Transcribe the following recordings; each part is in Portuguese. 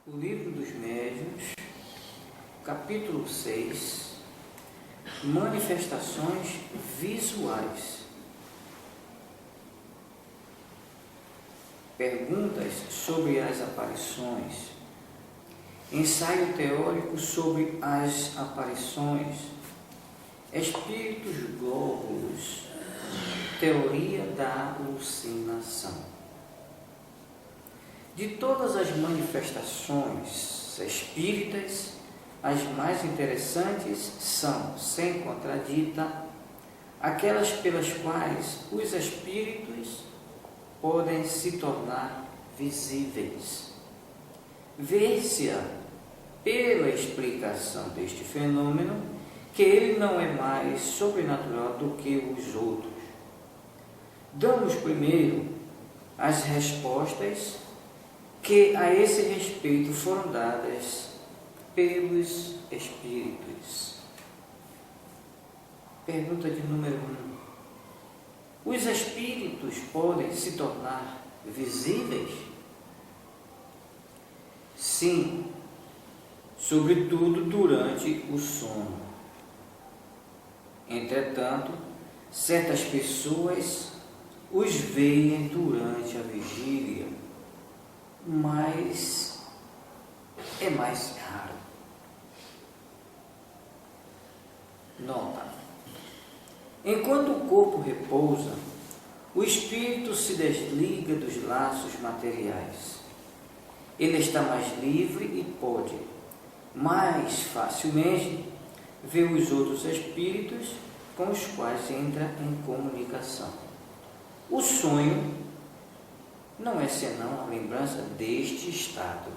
O Livro dos Médiuns, capítulo 6, manifestações visuais. Perguntas sobre as aparições. Ensaio teórico sobre as aparições. Espíritos glóbulos. Teoria da alucinação. De todas as manifestações espíritas, as mais interessantes são, sem contradita, aquelas pelas quais os espíritos podem se tornar visíveis. Ver-se-á, pela explicação deste fenômeno, que ele não é mais sobrenatural do que os outros. Damos primeiro as respostas que a esse respeito foram dadas pelos espíritos. Pergunta de número 1. Os espíritos podem se tornar visíveis? Sim, sobretudo durante o sono. Entretanto, certas pessoas os veem durante a vigília, mas é mais raro. Nota: enquanto o corpo repousa, o espírito se desliga dos laços materiais. Ele está mais livre e pode mais facilmente ver os outros espíritos com os quais entra em comunicação. O sonho não é senão a lembrança deste estado.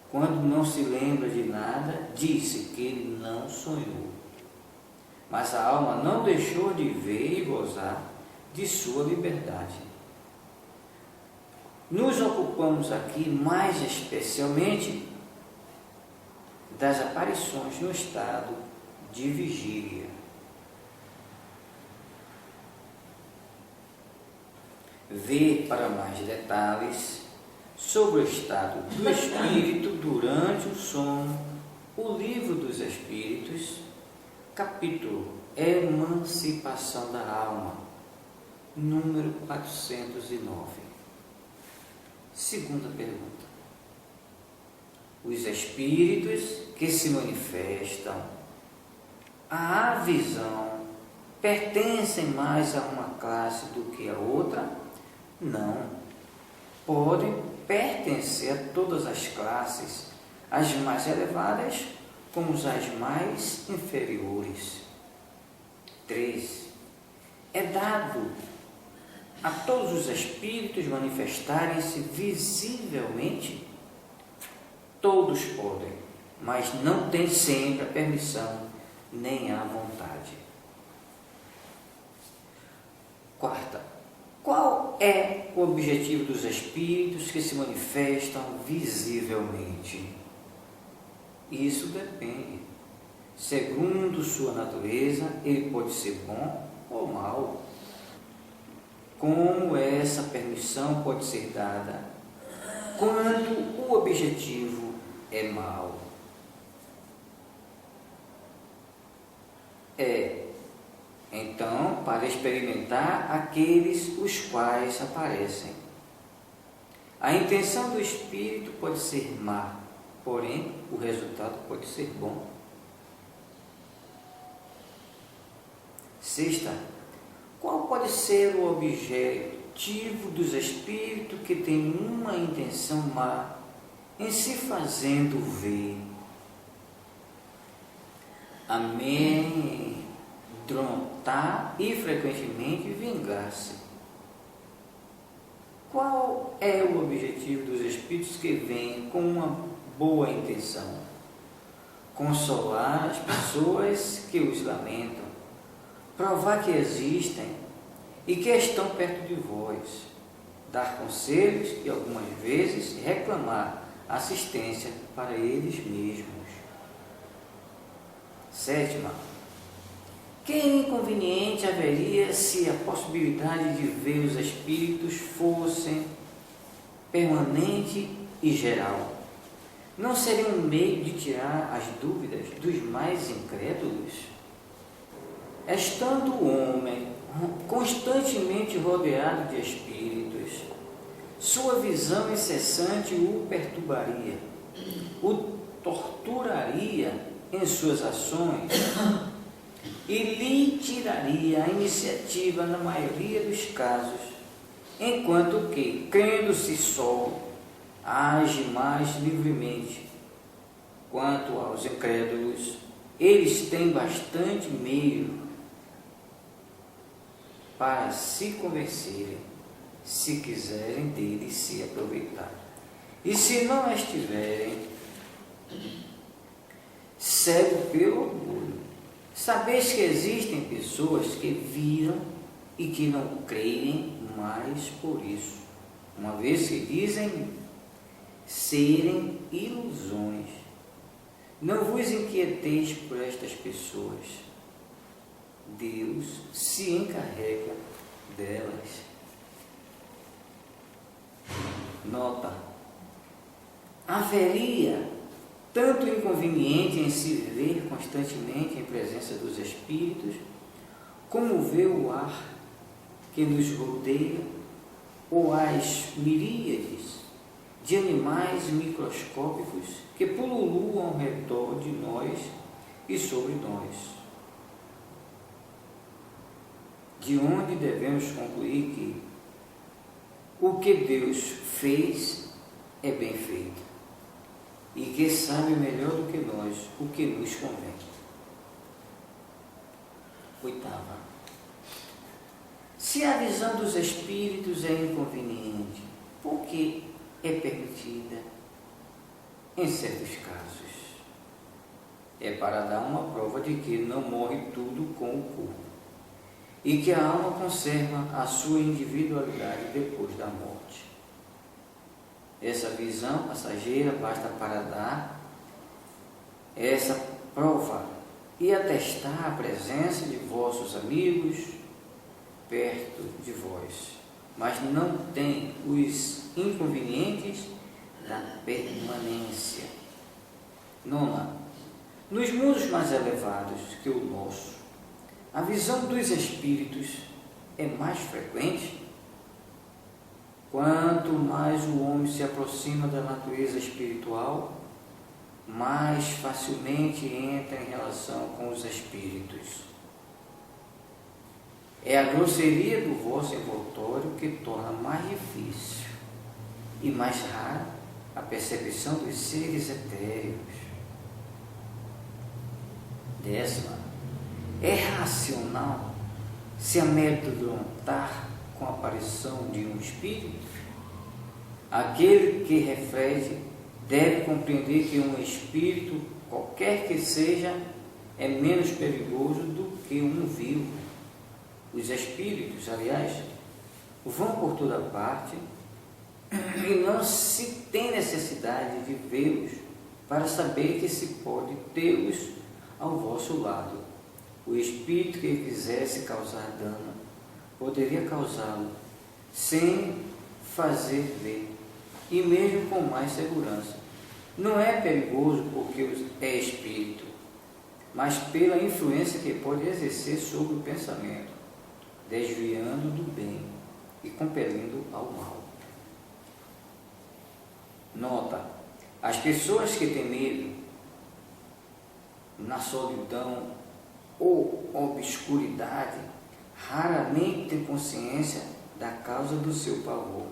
Quando não se lembra de nada, diz-se que ele não sonhou. Mas a alma não deixou de ver e gozar de sua liberdade. Nos ocupamos aqui mais especialmente das aparições no estado de vigília. Ver para mais detalhes sobre o estado do espírito durante o sono, o Livro dos Espíritos, capítulo Emancipação da Alma, número 409. Segunda pergunta. Os espíritos que se manifestam à visão pertencem mais a uma classe do que a outra? Não. Podem pertencer a todas as classes, as mais elevadas como as mais inferiores. 3. É dado a todos os espíritos manifestarem-se visivelmente? Todos podem, mas não têm sempre a permissão nem a vontade. Quarta. Qual é o objetivo dos espíritos que se manifestam visivelmente? Isso depende. Segundo sua natureza, ele pode ser bom ou mau. Como essa permissão pode ser dada quando o objetivo é mau? Então, para experimentar aqueles os quais aparecem. A intenção do espírito pode ser má, porém o resultado pode ser bom. Sexta, qual pode ser o objetivo dos espíritos que têm uma intenção má em se fazendo ver? Amedrontar e frequentemente vingar-se. Qual é o objetivo dos espíritos que vêm com uma boa intenção? Consolar as pessoas que os lamentam, provar que existem e que estão perto de vós, dar conselhos e algumas vezes reclamar assistência para eles mesmos. Sétima. Que inconveniente haveria se a possibilidade de ver os espíritos fossem permanente e geral? não seria um meio de tirar as dúvidas dos mais incrédulos? Estando o homem constantemente rodeado de espíritos, sua visão incessante o perturbaria, o torturaria em suas ações e lhe tiraria a iniciativa na maioria dos casos, enquanto que, crendo-se só, age mais livremente. Quanto aos incrédulos, eles têm bastante meio para se convencerem, se quiserem dele se aproveitar. E se não estiverem cegos pelo orgulho, sabeis que existem pessoas que viram e que não creem mais por isso, uma vez que dizem serem ilusões. Não vos inquieteis por estas pessoas. Deus se encarrega delas. Nota: haveria tanto inconveniente em se viver constantemente em presença dos espíritos, como ver o ar que nos rodeia, ou as miríades de animais microscópicos que pululam ao redor de nós e sobre nós. De onde devemos concluir que o que Deus fez é bem feito e que sabe melhor do que nós o que nos convém. Oitava: se a visão dos espíritos é inconveniente, por que é permitida em certos casos? É para dar uma prova de que não morre tudo com o corpo e que a alma conserva a sua individualidade depois da morte. Essa visão passageira basta para dar essa prova e atestar a presença de vossos amigos perto de vós, mas não tem os inconvenientes da permanência. Nona: nos mundos mais elevados que o nosso, a visão dos espíritos é mais frequente. Quanto mais o homem se aproxima da natureza espiritual, mais facilmente entra em relação com os espíritos. É a grosseria do vosso envoltório que torna mais difícil e mais rara a percepção dos seres etéreos. Décima: é racional se amedrontar com a aparição de um espírito? Aquele que reflete deve compreender que um espírito, qualquer que seja, é menos perigoso do que um vivo. Os espíritos, aliás, vão por toda parte e não se tem necessidade de vê-los para saber que se pode tê-los ao vosso lado. O espírito que quisesse causar dano poderia causá-lo sem fazer ver, e mesmo com mais segurança. Não é perigoso porque é espírito, mas pela influência que pode exercer sobre o pensamento, desviando do bem e compelindo ao mal. Nota: as pessoas que têm medo na solidão ou obscuridade raramente têm consciência da causa do seu pavor.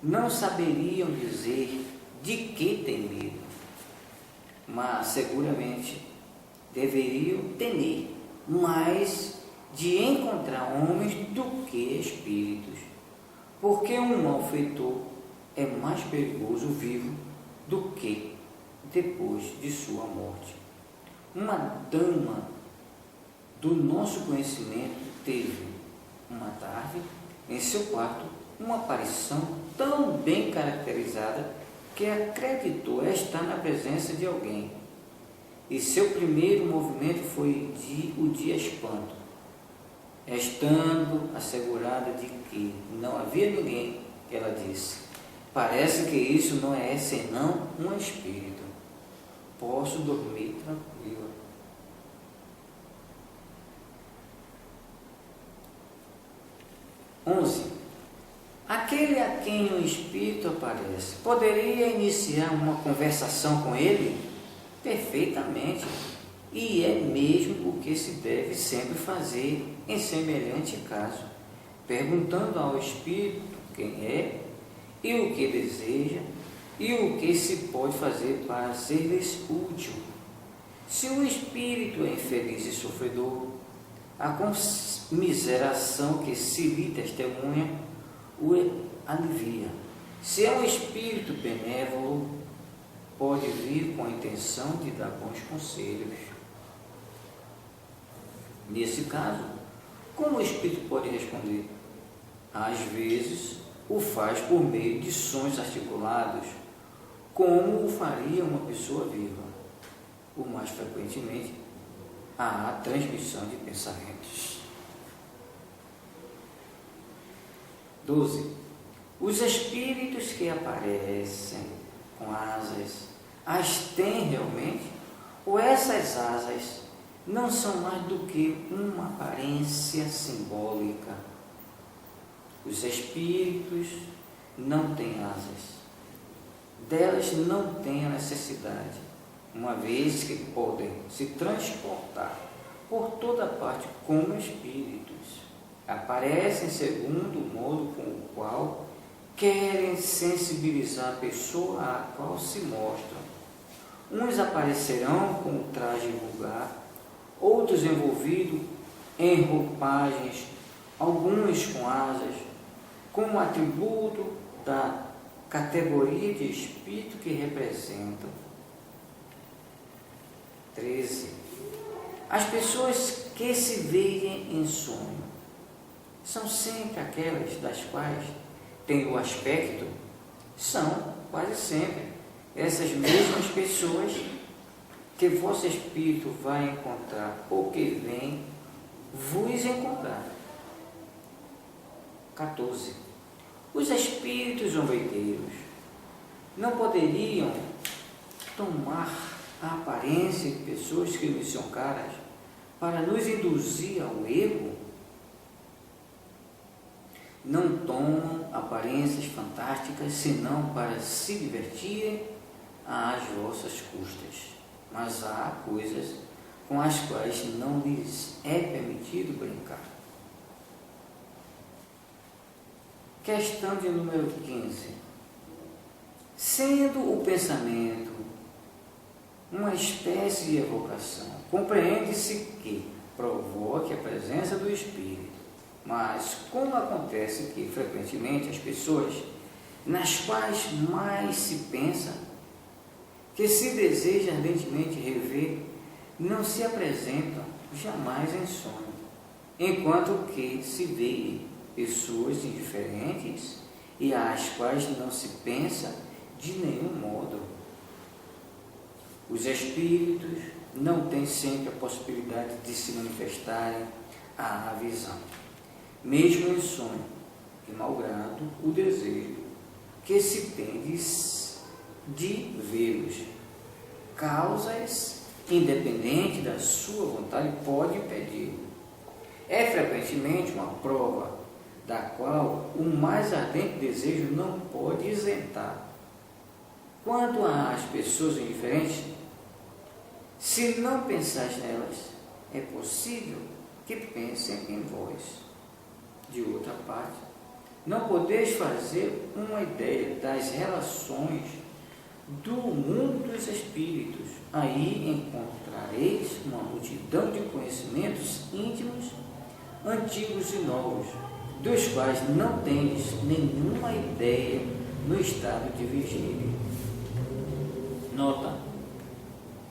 Não saberiam dizer de que têm medo, mas seguramente deveriam temer mais de encontrar homens do que espíritos, porque um malfeitor é mais perigoso vivo do que depois de sua morte. Uma dama do nosso conhecimento teve, uma tarde, em seu quarto, uma aparição tão bem caracterizada que acreditou estar na presença de alguém. E seu primeiro movimento foi o de espanto. Estando assegurada de que não havia ninguém, ela disse: Parece que isso não é senão um espírito. Posso dormir tranquilo. Aquele a quem o espírito aparece, poderia iniciar uma conversação com ele? Perfeitamente. E é mesmo o que se deve sempre fazer em semelhante caso, perguntando ao espírito quem é e o que deseja e o que se pode fazer para ser-lhes útil. Se o espírito é infeliz e sofredor, a comiseração que se lhe testemunha o alivia. Se é um espírito benévolo, pode vir com a intenção de dar bons conselhos. Nesse caso, como o espírito pode responder? Às vezes, o faz por meio de sons articulados, como o faria uma pessoa viva. O mais frequentemente, há transmissão de pensamentos. 12. Os espíritos que aparecem com asas, as têm realmente? Ou essas asas não são mais do que uma aparência simbólica? Os espíritos não têm asas. Delas não têm a necessidade, uma vez que podem se transportar por toda parte como espíritos. Aparecem segundo o modo com o qual querem sensibilizar a pessoa a qual se mostram. Uns aparecerão com o traje vulgar, outros envolvidos em roupagens, alguns com asas, como atributo da categoria de espírito que representam. 13. As pessoas que se veem em sonho são sempre aquelas das quais têm o aspecto? São, quase sempre, essas mesmas pessoas que vosso espírito vai encontrar ou que vem vos encontrar. 14. Os espíritos zombeteiros não poderiam tomar a aparência de pessoas que nos são caras para nos induzir ao erro? Não tomam aparências fantásticas senão para se divertirem às vossas custas. Mas há coisas com as quais não lhes é permitido brincar. Questão de número 15. Sendo o pensamento uma espécie de evocação, compreende-se que provoque a presença do espírito. Mas como acontece que frequentemente as pessoas nas quais mais se pensa, que se deseja ardentemente rever, não se apresentam jamais em sonho, enquanto que se veem pessoas indiferentes e às quais não se pensa de nenhum modo. Os espíritos não têm sempre a possibilidade de se manifestarem à visão, mesmo em sonho, e malgrado o desejo que se tem de vê-los. Causas independentes da sua vontade pode impedi-lo. É frequentemente uma prova da qual o mais ardente desejo não pode isentar. Quanto às pessoas indiferentes, se não pensais nelas, é possível que pensem em vós. De outra parte, não podeis fazer uma ideia das relações do mundo dos espíritos. Aí encontrareis uma multidão de conhecimentos íntimos, antigos e novos, dos quais não tendes nenhuma ideia no estado de vigília. Nota: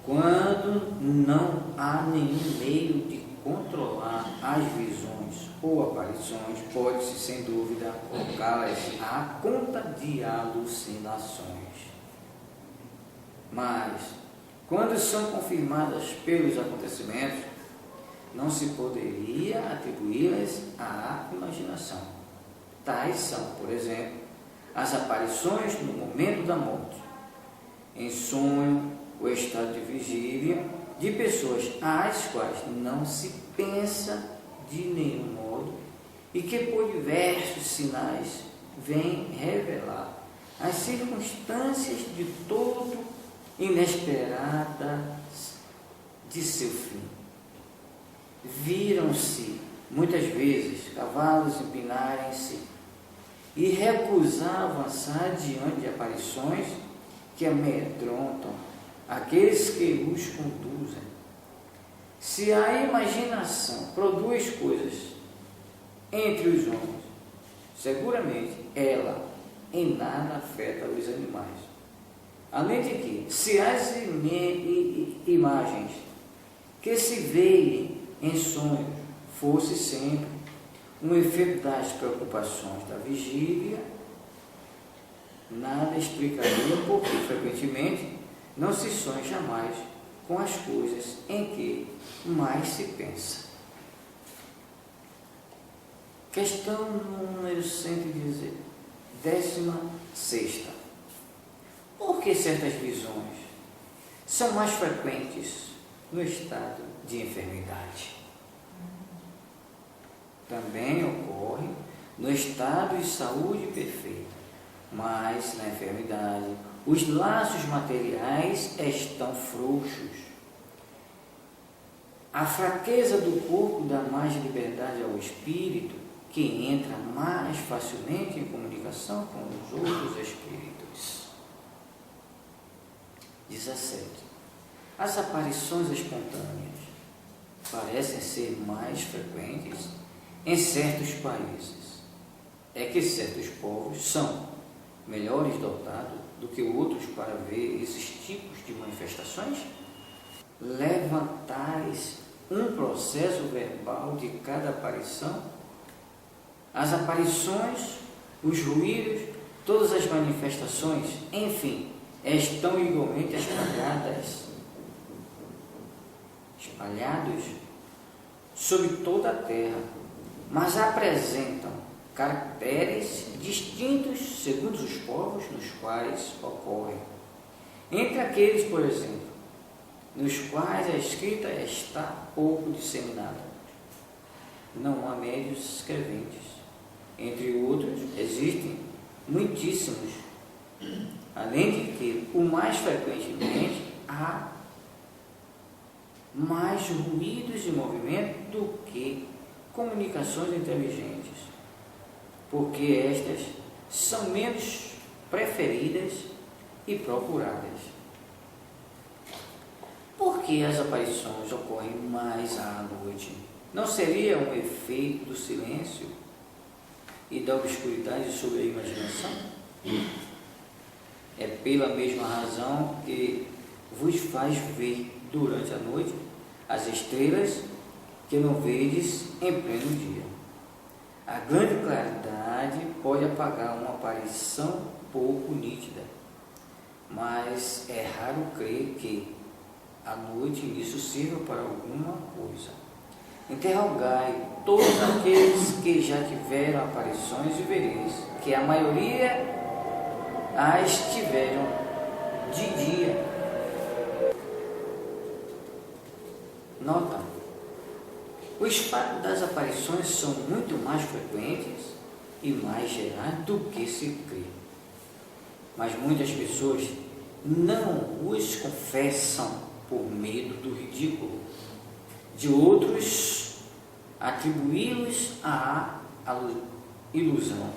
quando não há nenhum meio de controlar as visões ou aparições, pode-se sem dúvida colocá-las à conta de alucinações. Mas, quando são confirmadas pelos acontecimentos, não se poderia atribuí-las à imaginação. Tais são, por exemplo, as aparições no momento da morte, em sonho, o estado de vigília de pessoas às quais não se pensa de nenhum modo e que por diversos sinais vêm revelar as circunstâncias de todo inesperadas de seu fim. Viram-se muitas vezes cavalos empinarem-se e recusar avançar diante de aparições que amedrontam aqueles que os conduzem. Se a imaginação produz coisas entre os homens, seguramente ela em nada afeta os animais. Além de que, se as imagens que se veem em sonhos fosse sempre um efeito das preocupações da vigília, nada explicaria porque frequentemente não se sonha jamais com as coisas em que mais se pensa. Questão número 116. Por que certas visões são mais frequentes no estado de enfermidade? Também ocorre no estado de saúde perfeita, mas na enfermidade os laços materiais estão frouxos. A fraqueza do corpo dá mais liberdade ao espírito, que entra mais facilmente em comunicação com os outros espíritos. 17. As aparições espontâneas parecem ser mais frequentes em certos países. É que certos povos são melhores dotados do que outros para ver esses tipos de manifestações? Levantais um processo verbal de cada aparição? As aparições, os ruídos, todas as manifestações, enfim, estão igualmente espalhados sobre toda a terra, mas apresentam caracteres distintos segundo os povos nos quais ocorrem. Entre aqueles, por exemplo, nos quais a escrita está pouco disseminada, não há médios escreventes. Entre outros, existem muitíssimos, além de que, o mais frequentemente, há mais ruídos de movimento do que comunicações inteligentes, porque estas são menos preferidas e procuradas. Por que as aparições ocorrem mais à noite? Não seria um efeito do silêncio e da obscuridade sobre a imaginação? É pela mesma razão que vos faz ver durante a noite as estrelas que não vedes em pleno dia. A grande claridade pode apagar uma aparição pouco nítida, mas é raro crer que a noite isso sirva para alguma coisa. Interrogai todos aqueles que já tiveram aparições e vereis que a maioria as tiveram de dia. Nota: os fatos das aparições são muito mais frequentes e mais gerais do que se crê. Mas muitas pessoas não os confessam por medo do ridículo de outros atribuí-los à ilusão.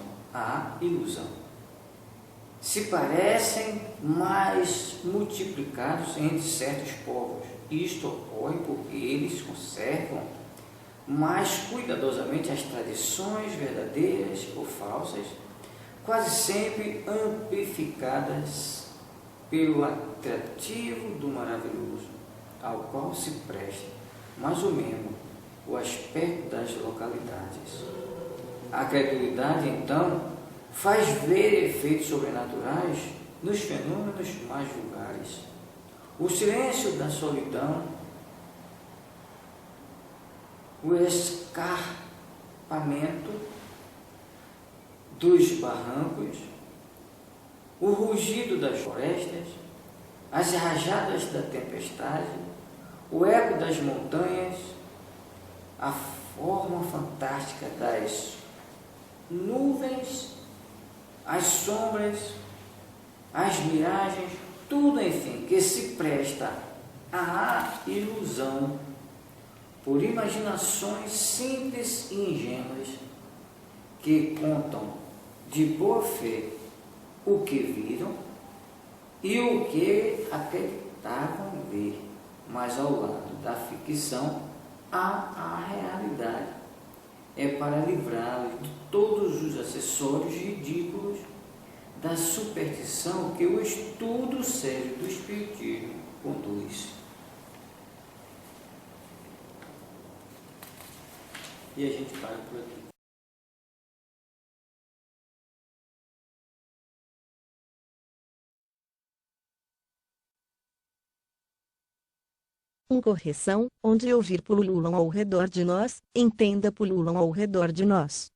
Se parecem mais multiplicados entre certos povos. Isto ocorre porque eles conservam mais cuidadosamente as tradições verdadeiras ou falsas, quase sempre amplificadas pelo atrativo do maravilhoso, ao qual se presta mais ou menos o aspecto das localidades. A credulidade, então, faz ver efeitos sobrenaturais nos fenômenos mais vulgares. O silêncio da solidão, o escarpamento dos barrancos, o rugido das florestas, as rajadas da tempestade, o eco das montanhas, a forma fantástica das nuvens, as sombras, as miragens, tudo, enfim, que se presta à ilusão por imaginações simples e ingênuas que contam de boa fé o que viram e o que acreditavam ver, mas ao lado da ficção há a realidade. É para livrá-los de todos os acessórios ridículos da superstição que o estudo sério do Espiritismo conduz. E a gente para por aqui. Correção, onde ouvir pululam ao redor de nós, entenda pululam ao redor de nós.